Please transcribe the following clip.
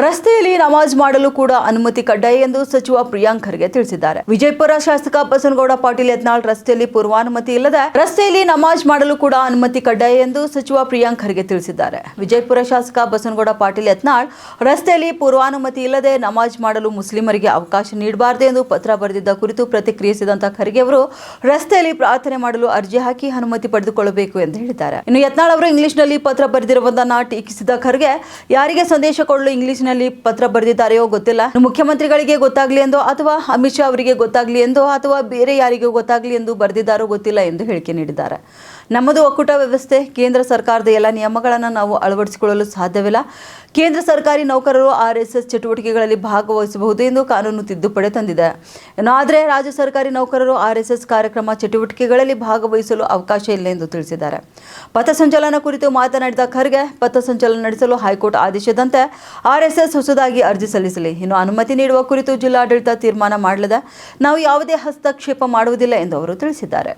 ರಸ್ತೆಯಲ್ಲಿ ನಮಾಜ್ ಮಾಡಲು ಕೂಡ ಅನುಮತಿ ಕಡ್ಡಾಯ ಎಂದು ಸಚಿವ ಪ್ರಿಯಾಂಕ್ ಖರ್ಗೆ ತಿಳಿಸಿದ್ದಾರೆ. ವಿಜಯಪುರ ಶಾಸಕ ಬಸನಗೌಡ ಪಾಟೀಲ್ ಯತ್ನಾಳ್ ರಸ್ತೆಯಲ್ಲಿ ಪೂರ್ವಾನುಮತಿ ಇಲ್ಲದೆ ರಸ್ತೆಯಲ್ಲಿ ನಮಾಜ್ ಮಾಡಲು ಕೂಡ ಅನುಮತಿ ಕಡ್ಡಾಯ ಎಂದು ಸಚಿವ ಪ್ರಿಯಾಂಕ್ ಖರ್ಗೆ ತಿಳಿಸಿದ್ದಾರೆ. ವಿಜಯಪುರ ಶಾಸಕ ಬಸನಗೌಡ ಪಾಟೀಲ್ ಯತ್ನಾಳ್ ರಸ್ತೆಯಲ್ಲಿ ಪೂರ್ವಾನುಮತಿ ಇಲ್ಲದೆ ನಮಾಜ್ ಮಾಡಲು ಮುಸ್ಲಿಮರಿಗೆ ಅವಕಾಶ ನೀಡಬಾರದು ಎಂದು ಪತ್ರ ಬರೆದಿದ್ದ ಕುರಿತು ಪ್ರತಿಕ್ರಿಯಿಸಿದಂತ ಖರ್ಗೆ ಅವರು ರಸ್ತೆಯಲ್ಲಿ ಪ್ರಾರ್ಥನೆ ಮಾಡಲು ಅರ್ಜಿ ಹಾಕಿ ಅನುಮತಿ ಪಡೆದುಕೊಳ್ಳಬೇಕು ಎಂದು ಹೇಳಿದ್ದಾರೆ. ಇನ್ನು ಯತ್ನಾಳ್ ಅವರು ಇಂಗ್ಲಿಷ್ನಲ್ಲಿ ಪತ್ರ ಬರೆದಿರುವುದನ್ನು ಟೀಕಿಸಿದ ಖರ್ಗೆ ಯಾರಿಗೆ ಸಂದೇಶ ಕೊಡಲು ಇಂಗ್ಲಿಷ್ ಪತ್ರ ಬರೆದಿದ್ದಾರೆಯೋ ಗೊತ್ತಿಲ್ಲ, ಮುಖ್ಯಮಂತ್ರಿಗಳಿಗೆ ಗೊತ್ತಾಗ್ಲಿ ಎಂದು ಅಥವಾ ಅಮಿತ್ ಶಾ ಅವರಿಗೆ ಗೊತ್ತಾಗ್ಲಿ ಎಂದು ಅಥವಾ ಬೇರೆ ಯಾರಿಗೂ ಗೊತ್ತಾಗ್ಲಿ ಎಂದು ಬರೆದಿದ್ದಾರೋ ಗೊತ್ತಿಲ್ಲ ಎಂದು ಹೇಳಿಕೆ ನೀಡಿದ್ದಾರೆ. ನಮ್ಮದು ಒಕ್ಕೂಟ ವ್ಯವಸ್ಥೆ. ಕೇಂದ್ರ ಸರ್ಕಾರದ ಎಲ್ಲ ನಿಯಮಗಳನ್ನು ನಾವು ಅಳವಡಿಸಿಕೊಳ್ಳಲು ಸಾಧ್ಯವಿಲ್ಲ. ಕೇಂದ್ರ ಸರ್ಕಾರಿ ನೌಕರರು RSS ಚಟುವಟಿಕೆಗಳಲ್ಲಿ ಭಾಗವಹಿಸಬಹುದು ಎಂದು ಕಾನೂನು ತಿದ್ದುಪಡಿ ತಂದಿದೆ. ಆದರೆ ರಾಜ್ಯ ಸರ್ಕಾರಿ ನೌಕರರು RSS ಕಾರ್ಯಕ್ರಮ ಚಟುವಟಿಕೆಗಳಲ್ಲಿ ಭಾಗವಹಿಸಲು ಅವಕಾಶ ಇಲ್ಲ ಎಂದು ತಿಳಿಸಿದ್ದಾರೆ. ಪಥಸಂಚಲನ ಕುರಿತು ಮಾತನಾಡಿದ ಖರ್ಗೆ, ಪಥಸಂಚಲನ ನಡೆಸಲು ಹೈಕೋರ್ಟ್ ಆದೇಶದಂತೆ RSS ಹೊಸದಾಗಿ ಅರ್ಜಿ ಸಲ್ಲಿಸಲಿ. ಇನ್ನು ಅನುಮತಿ ನೀಡುವ ಕುರಿತು ಜಿಲ್ಲಾಡಳಿತ ತೀರ್ಮಾನ ಮಾಡಲಿದೆ. ನಾವು ಯಾವುದೇ ಹಸ್ತಕ್ಷೇಪ ಮಾಡುವುದಿಲ್ಲ ಎಂದು ಅವರು ತಿಳಿಸಿದ್ದಾರೆ.